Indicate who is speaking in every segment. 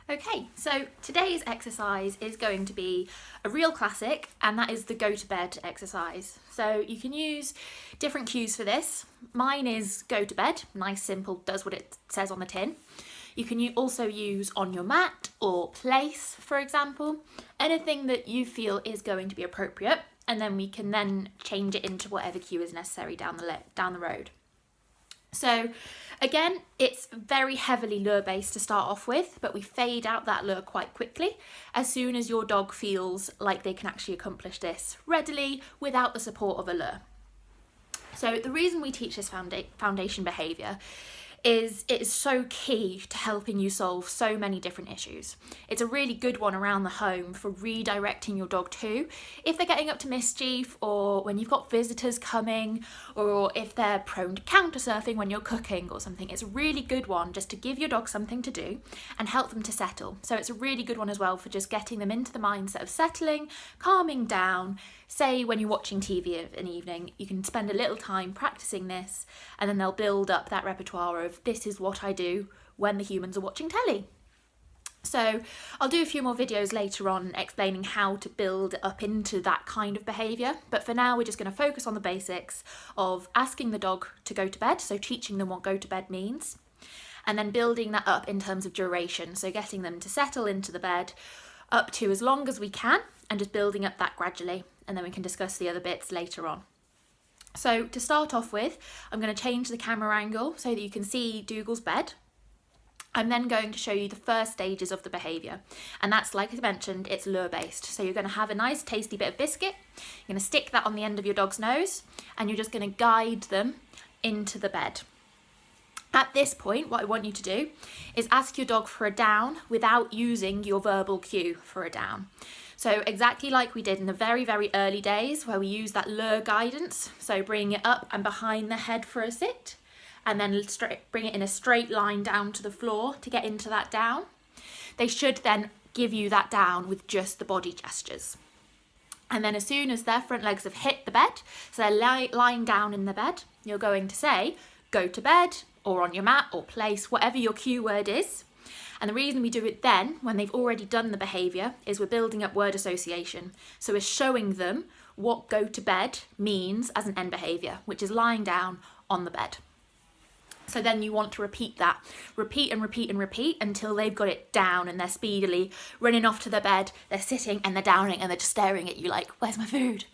Speaker 1: Okay, so today's exercise is going to be a real classic, and that is the go to bed exercise. So you can use different cues for this. Mine is go to bed, nice, simple, does what it says on the tin. You can also use on your mat or place, for example, anything that you feel is going to be appropriate, and then we can then change it into whatever cue is necessary down the road. So again, it's very heavily lure based to start off with, but we fade out that lure quite quickly as soon as your dog feels like they can actually accomplish this readily without the support of a lure. So the reason we teach this foundation behaviour is it is so key to helping you solve so many different issues. It's a really good one around the home for redirecting your dog to if they're getting up to mischief, or when you've got visitors coming, or if they're prone to counter surfing when you're cooking or something. It's a really good one just to give your dog something to do and help them to settle. So it's a really good one as well for just getting them into the mindset of settling, calming down. Say when you're watching TV of an evening, you can spend a little time practicing this, and then they'll build up that repertoire of this is what I do when the humans are watching telly. So I'll do a few more videos later on explaining how to build up into that kind of behaviour, but for now we're just going to focus on the basics of asking the dog to go to bed, so teaching them what go to bed means, and then building that up in terms of duration, so getting them to settle into the bed up to as long as we can, and just building up that gradually, and then we can discuss the other bits later on. So to start off with, I'm going to change the camera angle so that you can see Dougal's bed. I'm then going to show you the first stages of the behaviour, and that's, like I mentioned, it's lure based. So you're going to have a nice tasty bit of biscuit, you're going to stick that on the end of your dog's nose, and you're just going to guide them into the bed. At this point, what I want you to do is ask your dog for a down without using your verbal cue for a down. So exactly like we did in the very, very early days where we use that lure guidance, so bringing it up and behind the head for a sit, and then bring it in a straight line down to the floor to get into that down. They should then give you that down with just the body gestures. And then as soon as their front legs have hit the bed, so they're lying down in the bed, you're going to say, go to bed, or on your mat, or place, whatever your cue word is. And the reason we do it then, when they've already done the behaviour, is we're building up word association. So we're showing them what go to bed means as an end behaviour, which is lying down on the bed. So then you want to repeat that. Repeat and repeat and repeat until they've got it down and they're speedily running off to their bed, they're sitting and they're downing and they're just staring at you like, where's my food?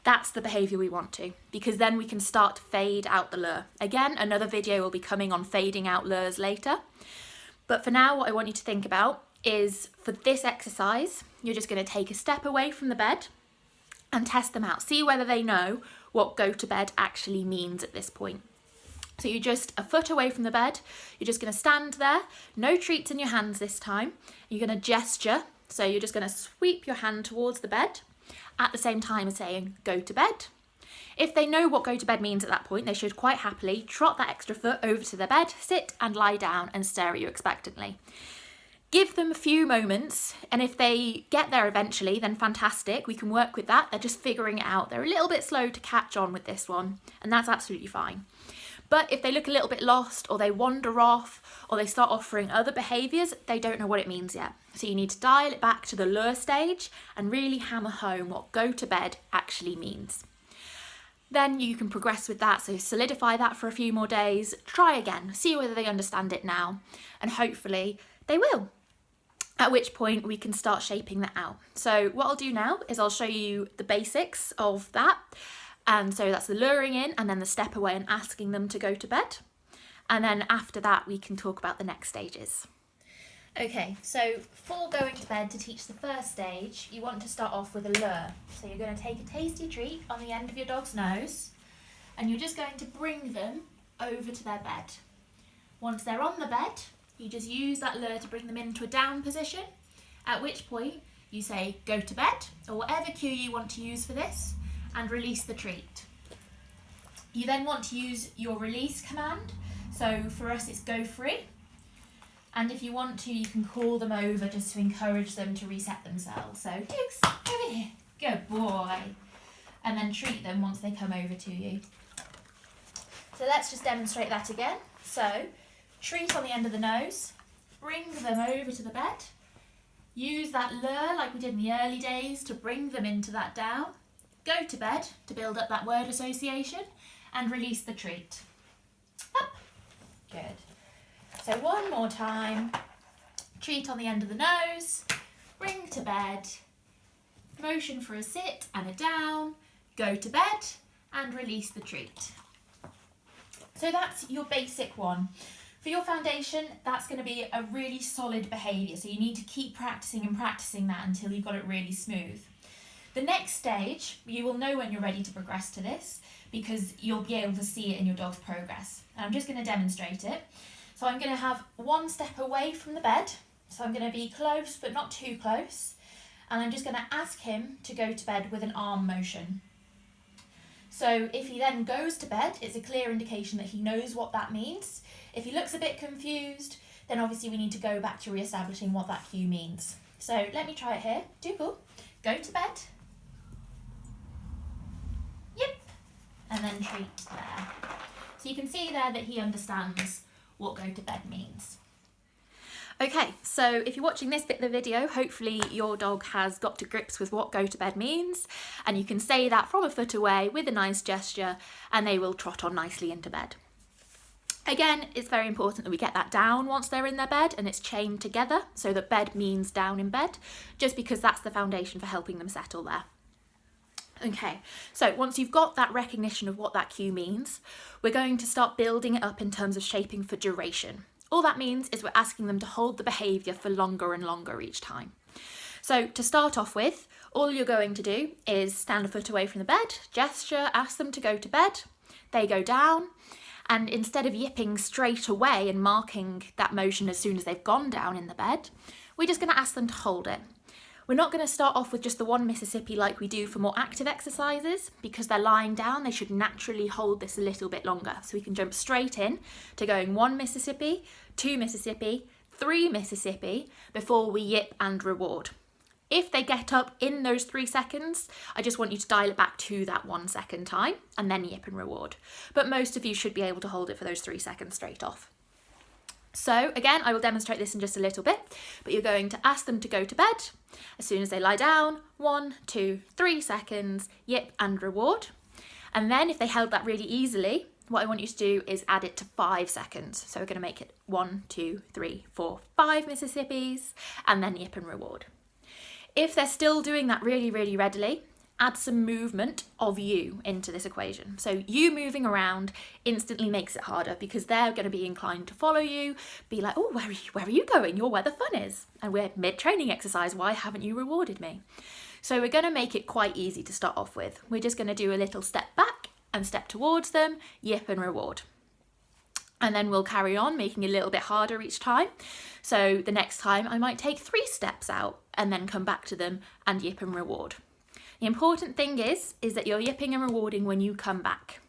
Speaker 1: That's the behaviour we want to, because then we can start to fade out the lure. Again, another video will be coming on fading out lures later. But for now, what I want you to think about is, for this exercise, you're just going to take a step away from the bed and test them out. See whether they know what go to bed actually means at this point. So you're just a foot away from the bed. You're just going to stand there, no treats in your hands this time. You're going to gesture. So you're just going to sweep your hand towards the bed at the same time as saying go to bed. If they know what go to bed means at that point, they should quite happily trot that extra foot over to their bed, sit and lie down and stare at you expectantly. Give them a few moments, and if they get there eventually, then fantastic, we can work with that. They're just figuring it out. They're a little bit slow to catch on with this one, and that's absolutely fine. But if they look a little bit lost, or they wander off, or they start offering other behaviours, they don't know what it means yet. So you need to dial it back to the lure stage and really hammer home what go to bed actually means. Then you can progress with that, so solidify that for a few more days, try again, see whether they understand it now, and hopefully they will. At which point we can start shaping that out. So what I'll do now is I'll show you the basics of that. And so that's the luring in, and then the step away and asking them to go to bed. And then after that, we can talk about the next stages. Okay, so for going to bed, to teach the first stage, you want to start off with a lure. So you're going to take a tasty treat on the end of your dog's nose, and you're just going to bring them over to their bed. Once they're on the bed, you just use that lure to bring them into a down position, at which point you say go to bed, or whatever cue you want to use for this, and release the treat. You then want to use your release command. So for us, it's go free. And if you want to, you can call them over just to encourage them to reset themselves. So, Dukes, over here, good boy. And then treat them once they come over to you. So let's just demonstrate that again. So, treat on the end of the nose, bring them over to the bed. Use that lure like we did in the early days to bring them into that down. Go to bed to build up that word association and release the treat. Up. Good. So one more time. Treat on the end of the nose. Bring to bed. Motion for a sit and a down. Go to bed and release the treat. So that's your basic one. For your foundation, that's going to be a really solid behaviour. So you need to keep practicing and practicing that until you've got it really smooth. The next stage, you will know when you're ready to progress to this because you'll be able to see it in your dog's progress. And I'm just going to demonstrate it. So I'm going to have one step away from the bed. So I'm going to be close but not too close. And I'm just going to ask him to go to bed with an arm motion. So if he then goes to bed, it's a clear indication that he knows what that means. If he looks a bit confused, then obviously we need to go back to re-establishing what that cue means. So let me try it here. Dougal, go to bed. Yep. And then treat there. So you can see there that he understands what go to bed means. Okay, so if you're watching this bit of the video, hopefully your dog has got to grips with what go to bed means, and you can say that from a foot away with a nice gesture, and they will trot on nicely into bed. Again, it's very important that we get that down once they're in their bed and it's chained together, so that bed means down in bed, just because that's the foundation for helping them settle there. Okay, so once you've got that recognition of what that cue means, we're going to start building it up in terms of shaping for duration. All that means is we're asking them to hold the behaviour for longer and longer each time. So to start off with, all you're going to do is stand a foot away from the bed, gesture, ask them to go to bed, they go down, and instead of yipping straight away and marking that motion as soon as they've gone down in the bed, we're just going to ask them to hold it. We're not going to start off with just the one Mississippi like we do for more active exercises, because they're lying down, they should naturally hold this a little bit longer. So we can jump straight in to going 1 Mississippi, 2 Mississippi, 3 Mississippi before we yip and reward. If they get up in those 3 seconds, I just want you to dial it back to that 1 second time and then yip and reward. But most of you should be able to hold it for those 3 seconds straight off. So again, I will demonstrate this in just a little bit, but you're going to ask them to go to bed. As soon as they lie down, 1, 2, 3 seconds, yip and reward. And then if they held that really easily, what I want you to do is add it to 5 seconds. So we're going to make it 1, 2, 3, 4, 5 Mississippis, and then yip and reward. If they're still doing that really, really readily, add some movement of you into this equation. So you moving around instantly makes it harder because they're going to be inclined to follow you, be like, oh, where are you going? You're where the fun is. And we're mid-training exercise. Why haven't you rewarded me? So we're going to make it quite easy to start off with. We're just going to do a little step back and step towards them, yip and reward. And then we'll carry on making it a little bit harder each time. So the next time I might take 3 steps out and then come back to them and yip and reward. The important thing is that you're yipping and rewarding when you come back,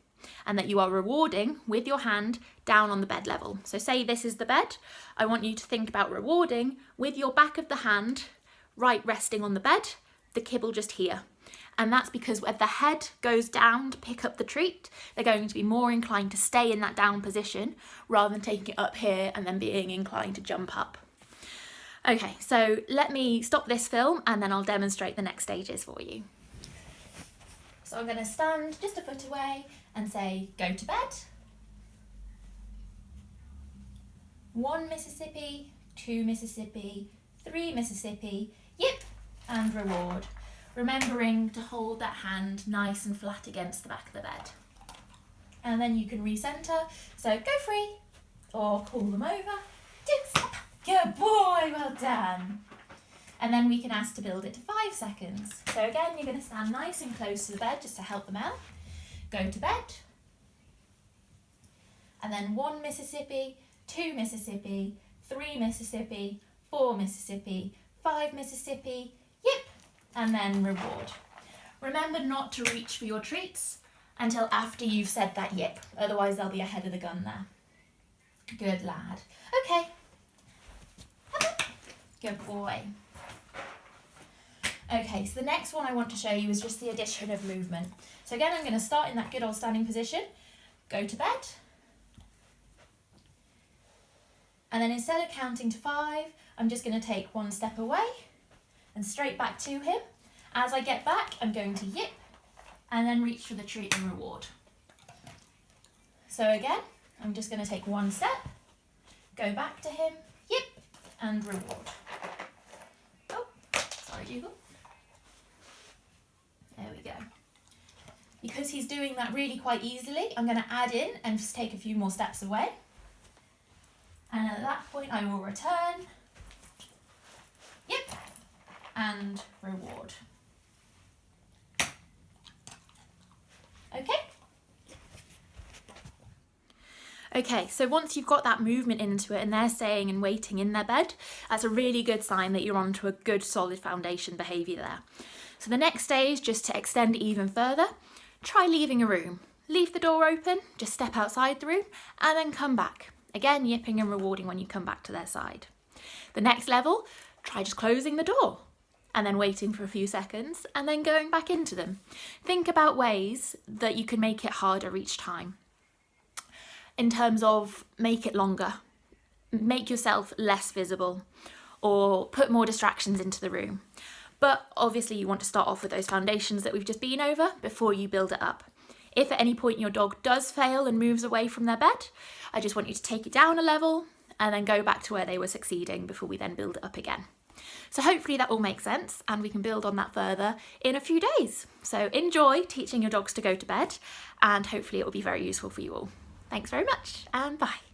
Speaker 1: and that you are rewarding with your hand down on the bed level. So say this is the bed. I want you to think about rewarding with your back of the hand right resting on the bed, the kibble just here. And that's because if the head goes down to pick up the treat, they're going to be more inclined to stay in that down position rather than taking it up here and then being inclined to jump up. Okay, so let me stop this film and then I'll demonstrate the next stages for you. So I'm going to stand just a foot away and say, go to bed. 1 Mississippi, 2 Mississippi, 3 Mississippi, yip, and reward. Remembering to hold that hand nice and flat against the back of the bed. And then you can recenter. So go free or pull them over. Stop. Good boy, well done. And then we can ask to build it to 5 seconds. So again, you're going to stand nice and close to the bed just to help them out. Go to bed. And then 1 Mississippi, 2 Mississippi, 3 Mississippi, 4 Mississippi, 5 Mississippi, yip, and then reward. Remember not to reach for your treats until after you've said that yip, otherwise they'll be ahead of the gun there. Good lad. Okay. Good boy. Okay, so the next one I want to show you is just the addition of movement. So again, I'm going to start in that good old standing position, go to bed, And then instead of counting to 5, I'm just going to take 1 step away and straight back to him. As I get back, I'm going to yip and then reach for the treat and reward. So again, I'm just going to take 1 step, go back to him, yip, and reward. Oh, sorry, Dougal. There we go. Because he's doing that really quite easily, I'm going to add in and just take a few more steps away. And at that point, I will return, yip, and reward. Okay? Okay, so once you've got that movement into it and they're staying and waiting in their bed, that's a really good sign that you're onto a good solid foundation behaviour there. So the next stage, just to extend even further, try leaving a room. Leave the door open, just step outside the room and then come back. Again, yipping and rewarding when you come back to their side. The next level, try just closing the door and then waiting for a few seconds and then going back into them. Think about ways that you can make it harder each time. In terms of make it longer, make yourself less visible or put more distractions into the room. But obviously you want to start off with those foundations that we've just been over before you build it up. If at any point your dog does fail and moves away from their bed, I just want you to take it down a level and then go back to where they were succeeding before we then build it up again. So hopefully that all makes sense and we can build on that further in a few days. So enjoy teaching your dogs to go to bed and hopefully it will be very useful for you all. Thanks very much and bye.